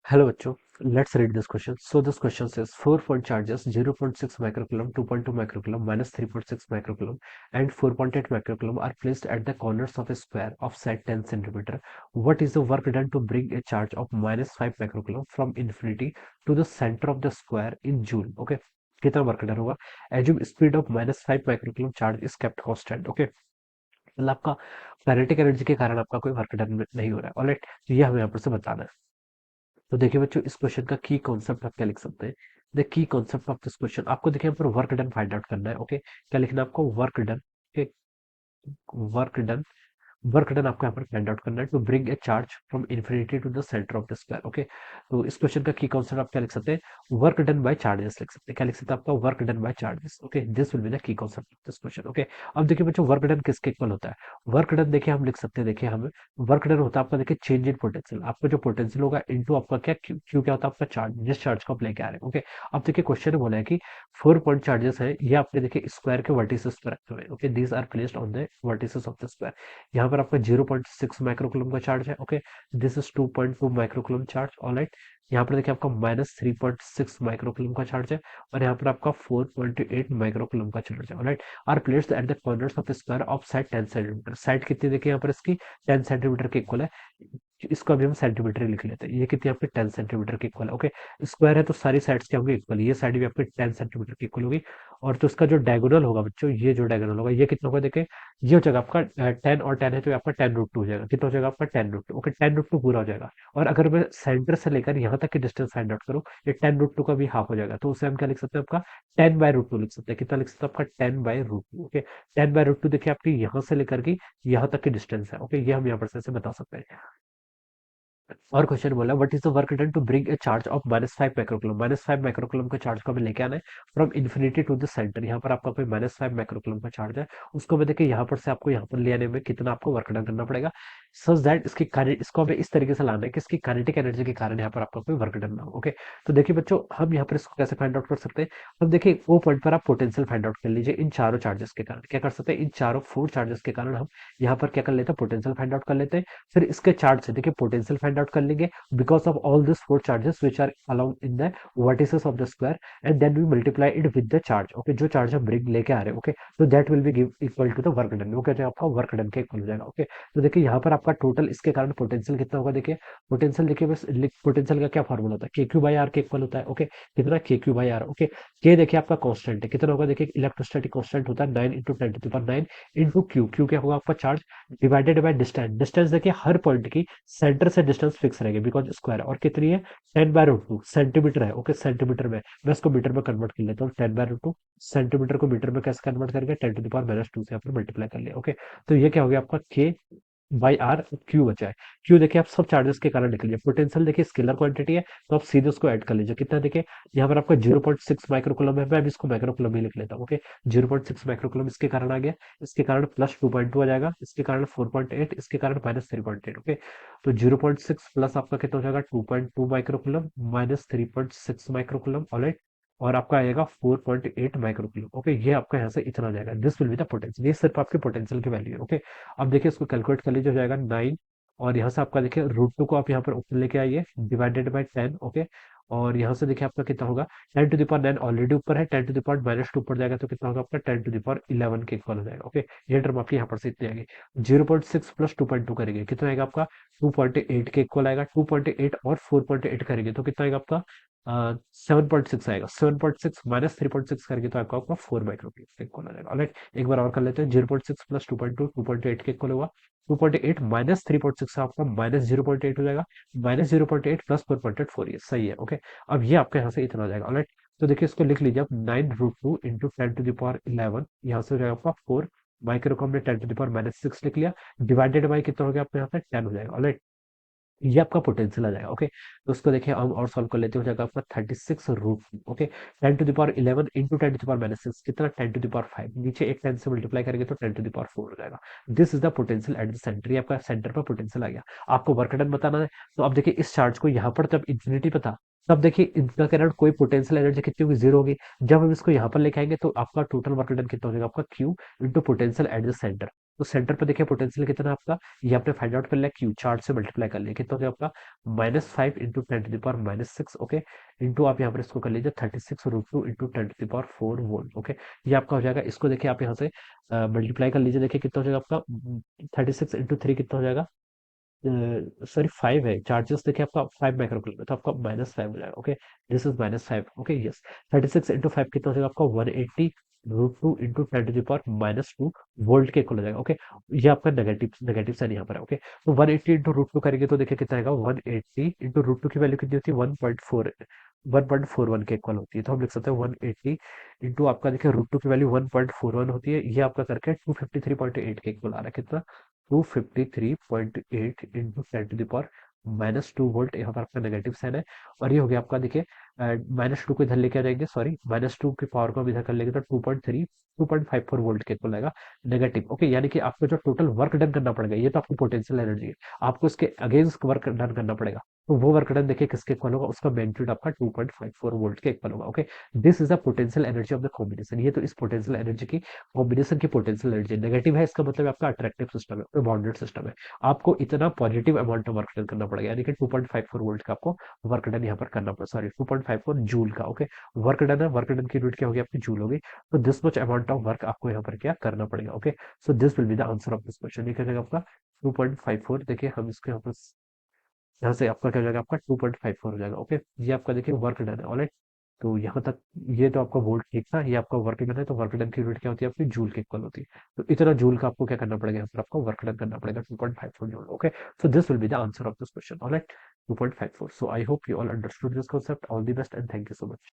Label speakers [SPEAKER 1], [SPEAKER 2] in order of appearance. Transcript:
[SPEAKER 1] Hello बच्चों, let's read this question. So this question says 4 point charges 0.6 microcoulomb, 2.2 microcoulomb, minus 3.6 microcoulomb and 4.8 microcoulomb are placed at the corners of a square of set 10 centimeter. What is the work done to bring a charge of minus 5 microcoulomb from infinity to the center of the square in joule? Okay, कितना work done होगा? Assume speed of minus 5 microcoulomb charge is kept constant. Okay, मतलब आपका kinetic energy के कारण आपका कोई work done नहीं हो रहा है. ऑलराइट, ये हमें यहाँ पर से बताना है. तो देखिए बच्चों, इस क्वेश्चन का की कॉन्सेप्ट आप क्या लिख सकते हैं? The key concept of this question, आपको देखिए यहाँ पर वर्क डन फाइंड आउट करना है. ओके, क्या लिखना है आपको? Work done. Work done. Work done आपको यहाँ पर फाइंड आउट करना है to bring a charge from infinity to the centre of the square. Okay, तो इस क्वेश्चन का की कॉन्सेप्ट आप क्या लिख सकते हैं? वर्क डन बाय चार्जेस लिख सकते हैं. क्या लिख सकते हैं? आपका work done by charges. Okay, this will be the key concept of this question. Okay, अब देखिए बच्चों, वर्क डन किसके इक्वल होता है? वर्क डन देखिए हम लिख सकते हैं, देखिए हमें वर्क डन होता है आपका, देखिए चेंज इन पोटेंशियल. आपका जो पोटेंशियल होगा इनटू आपका क्या क्यू. क्यू क्या होता है? आपका चार्ज, जिस चार्ज को आप लेके आ रहे हैं. ओके, अब देखिए क्वेश्चन में बोला है कि 4 पॉइंट चार्जेस है, ये आपने देखिए स्क्वायर के वर्टिसेस पर रखे हुए हैं. Okay, these are placed on the vertices of the square. यहाँ पर आपका 0.6 माइक्रोकुलम का चार्ज है. Okay, this is 2.2 microcoulomb charge. Alright, यहाँ पर देखिए आपका माइनस 3.6 माइक्रोकुलम का चार्ज है और यहाँ पर आपका 4.8 माइक्रोकुलम का चार्ज है. Alright, are placed at the corners of square of side 10 centimetre. Side कितनी देखिए यहाँ पर इसकी? 10 सेंटीमीटर के इक्वल है. इसको अभी हम सेंटीमीटर ही लिख लेते हैं. ये कितनी आपकी? 10 सेंटीमीटर के इक्वल है. ओके, स्क्वायर है तो सारी साइड्स क्या होंगी? इक्वल. ये साइड भी आपकी 10 सेंटीमीटर की इक्वल होगी. और तो इसका जो डायगोनल होगा बच्चों, ये जो डायगोनल होगा ये कितना होगा? देखिए ये हो जाएगा आपका 10 और 10 है तो आपका 10√2 हो जाएगा. कितना हो जाएगा आपका? 10√2. ओके, 10√2 पूरा हो जाएगा. और अगर मैं सेंटर से लेकर यहाँ तक की डिस्टेंस फाइंड आउट करूँ, ये 10√2 का भी हाफ हो जाएगा. तो उसे हम क्या लिख सकते हैं? आपका 10/√2 लिख सकते हैं. कितना लिख सकते हैं? आपका 10/√2. ओके, 10/√2 देखिए आपकी यहाँ से लेकर के यहाँ तक की डिस्टेंस है. ओके, ये हम यहाँ पर से बता सकते हैं. और क्वेश्चन बोला what is the work done to bring a charge of -5 microcoulomb. -5 microcoulomb का चार्ज को हमें लेके आना है from infinity to the centre. यहाँ पर आपका कोई -5 माइक्रोकुलम का चार्ज है, उसको मैं देखिए यहाँ पर से आपको यहाँ पर ले आने में कितना आपको वर्क डन करना पड़ेगा, सच दैट इसको हमें इस तरीके से लाना है कि इसकी काइनेटिक एनर्जी के कारण यहाँ पर आपका कोई वर्क डन ना हो. ओके, तो देखिए बच्चों, हम यहाँ पर इसको कैसे फाइंड आउट कर सकते हैं? हम देखिए वो पॉइंट पर आप पोटेंशियल फाइंड आउट कर लीजिए. इन चारों चार्जेस के कारण क्या कर सकते हैं? इन चारों 4 चार्जेस के कारण हम यहाँ पर क्या कर लेते हैं? पोटेंशियल फाइंड आउट कर लेते हैं. फिर इसके चार्ज से देखिए पोटेंशियल फाइंड आउट कर लेंगे because of all these 4 charges which are along in the vertices of the square, and then we multiply it with the charge. Okay, जो चार्ज हम ब्रिंग लेके आ रहे हैं. ओके, तो that will be give equal to the work done. वो कहते हैं आपका वर्क डन के इक्वल हो जाएगा. ओके, तो देखिए यहाँ पर आपका टोटल इसके कारण पोटेंशियल कितना होगा? देखिए पोटेंशियल, देखिए बस पोटेंशियल का क्या फॉर्मूला होता है? के क्यू बाई आर के इक्वल होता है. ओके, कितना? के क्यू बाई आर. ओके, के देखिए आपका कांस्टेंट है, कितना होगा? देखिए इलेक्ट्रोस्टैटिक कांस्टेंट होता है 9 इंटू 10⁻9 इंटू क्यू. क्यू क्या होगा आपका? Charge divided by distance. Distance देखिए हर पॉइंट की सेंटर से डिस्टेंस फिक्स रहेगी बिकॉज स्क्वायर. और कितनी है? 10/√2 सेंटीमीटर है. ओके, सेंटीमीटर में मैं इसको मीटर में कन्वर्ट कर लेता हूँ. 10/√2 सेंटीमीटर को मीटर में कैसे कन्वर्ट करेंगे? 10⁻²⁻2 से यहाँ पर मल्टीप्लाई कर लिया. ओके, तो ये क्या हो गया आपका? के बाई आर. क्यू बचा है. क्यू देखिए आप सब चार्जेस के कारण लिख लीजिए. पोटेंशियल देखिए स्केलर क्वांटिटी है तो आप सीधे उसको ऐड कर लीजिए. कितना देखिए यहाँ पर आपका 0.6 माइक्रोकुलम है, मैं अभी इसको माइक्रोकुलम ही लिख लेता हूँ. ओके, 0.6 माइक्रोकुलम इसके कारण आ गया, इसके कारण प्लस 2.2 आ जाएगा, इसके कारण 4.8, इसके कारण -3.8. ओके, तो 0.6 प्लस आपका कितना हो जाएगा? 2.2 माइक्रोकुलम माइनस 3.6 माइक्रोकुलम. ऑलराइट, और आपका आएगा 4.8 माइक्रोकुलम. ओके, ये आपका यहाँ से इतना आ जाएगा. This will be the potential. ये सिर्फ आपके पोटेंशियल की वैल्यू है. ओके, अब देखिए इसको कैलकुलेट कर लीजिए, हो जाएगा 9. और यहाँ से आपका देखिए √2 को आप यहाँ पर ऊपर लेके आइए डिवाइडेड बाय 10. ओके, और यहाँ से देखिए आपका कितना होगा? 10⁻9 ऑलरेडी ऊपर है, 10⁻−2 ऊपर जाएगा तो कितना होगा आपका? 10⁻11 के इक्वल हो जाएगा. ओके, ये टर्म आपकी यहाँ पर से इतनी आएगी. 0.6 प्लस 2.2 करेंगे कितना आएगा आपका? 2.8 के इक्वल आएगा. 2.8 और 4.8 करेंगे तो कितना आएगा आपका? 7.6 आएगा. 7.6 माइनस 3.6 करेंगे तो आपका 4 माइक्रोकुलम के इक्वल आ जाएगा. ऑलराइट, एक बार और कर लेते हैं. 0.6 प्लस 2.2 2.8 के इक्वल होगा. 2.8 माइनस 3.6 आपका -0.8 हो जाएगा. -0.8 प्लस 4.8 ये सही है. ओके, अब ये आपका यहाँ से इतना हो जाएगा. ऑलराइट, तो देखिए इसको लिख लीजिए आप. 9√2 इंटू 10⁻11 यहाँ से हो जाएगा आपका 4 माइक्रोकुलम में 10⁻6 लिख लिया. डिवाइडेड बाई कितना हो गया आपका? यहाँ पे 10 हो जाएगा. ऑलराइट, ये आपका पोटेंशियल आ जाएगा. ओके, तो उसको देखिए हम और सॉल्व कर लेते हो जाएगा आपका 36√. ओके, 10⁻11 इंटू 10⁻6 कितना? 10⁵. नीचे एक 10 से मल्टीप्लाई करेंगे तो 10⁴ हो जाएगा. This is the potential at the centre. ये आपका सेंटर पर पोटेंशियल आ गया. आपको वर्क डन बताना है, तो अब देखिए इस चार्ज को यहाँ पर जब इंफिनिटी पता, तब देखिए इनका करंट कोई पोटेंशियल एनर्जी कितनी होगी? 0 होगी. जब हम इसको यहाँ पर लेके आएंगे तो आपका टोटल वर्क डन कितना हो जाएगा? आपका Q into potential at the centre. तो सेंटर पे देखिए पोटेंशियल कितना है आपका, ये आपने फाइंड आउट कर लिया, क्यू चार्ज से मल्टीप्लाई कर लिया, कितना हो गया आपका -5 इंटू 10⁻⁻6। ओके, इंटू आप यहाँ पर इसको कर लीजिए 36√2 इंटू 10⁻⁴ वोल्ट। ओके, ये आपका हो जाएगा। इसको देखिए आप यहाँ से मल्टीप्लाई कर लीजिए, देखिए कितना हो जाएगा आपका 36 इंटू 3 कितना हो जाएगा, सॉरी 5 है, चार्जेस देखिए आपका 5 माइक्रो कूलम है, तो आपका -5 हो जाएगा। Okay, this is -5। Okay, yes, 36 into 5 कितना हो जाएगा आपका 180√2 इंटू 10⁻⁻2 वोल्ट के इक्वल हो जाएगा। ओके, ये आपका नेगेटिव नेगेटिव साइन यहाँ पर है। ओके, तो 180 इंटू रूट टू करेंगे तो देखिए कितना आएगा, 180 इंटू रूट टू की वैल्यू कितनी होती है, 1.41 के इक्वल होती है। तो हम लिख सकते हैं 180 इंटू आपका देखिए रूट टू की वैल्यू 1.41 होती है, ये आपका करके 253.8 के इक्वल आ रहा है। कितना, 253.8 इंटू 10⁻⁻2 वोल्ट, यहाँ पर आपका नेगेटिव साइन है। और ये हो गया आपका देखिए -2 को इधर लेके आ जाएंगे, सॉरी -2 की पावर को हम इधर कर लेंगे तो 2.54 वोल्ट के इक्वल आएगा नेगेटिव। ओके, यानी कि आपको जो टोटल वर्क डन करना पड़ेगा, ये तो आपकी पोटेंशियल एनर्जी है, आपको इसके अगेंस्ट वर्क डन करना पड़ेगा। तो वो वर्क डन देखिए किसके इक्वल होगा, उसका मैग्नीट्यूड आपका 2.54 वोल्ट के इक्वल होगा। Okay, this is the potential energy of the combination. ये तो इस पोटेंशियल एनर्जी की कॉम्बिनेशन की पोटेंशियल एनर्जी नेगेटिव है, इसका मतलब आपका अट्रैक्टिव सिस्टम है, बाउंडेड सिस्टम है। आपको इतना positive amount of work done करना पड़ेगा, यानी कि 2.54 वोल्ट का आपको वर्क डन यहाँ पर करना पड़ेगा, सॉरी 2.54 जूल का। ओके, वर्क डन है, वर्क डन की यूनिट क्या होगी आपकी, जूल होगी। तो this much amount of work आपको यहाँ पर क्या करना पड़ेगा। Okay, so this will be the answer of this question. ये क्या जाएगा आपका 2.54। देखिए हम इसको यहाँ से आपका क्या हो जाएगा, आपका 2.54 हो जाएगा। ओके, ये आपका देखिए वर्क डन है। ऑलराइट, तो यहाँ तक ये तो आपका वोल्ट ठीक था, ये आपका वर्क डन है, तो वर्क डन की यूनिट क्या होती है आपकी, जूल के इक्वल होती है। तो इतना जूल का आपको क्या करना पड़ेगा, यहाँ पर आपको वर्क डन करना पड़ेगा 2.54 joule. Okay, so this will be the answer of this question. Alright, 2.54। So I hope you all understood this concept. All the best and thank you so much.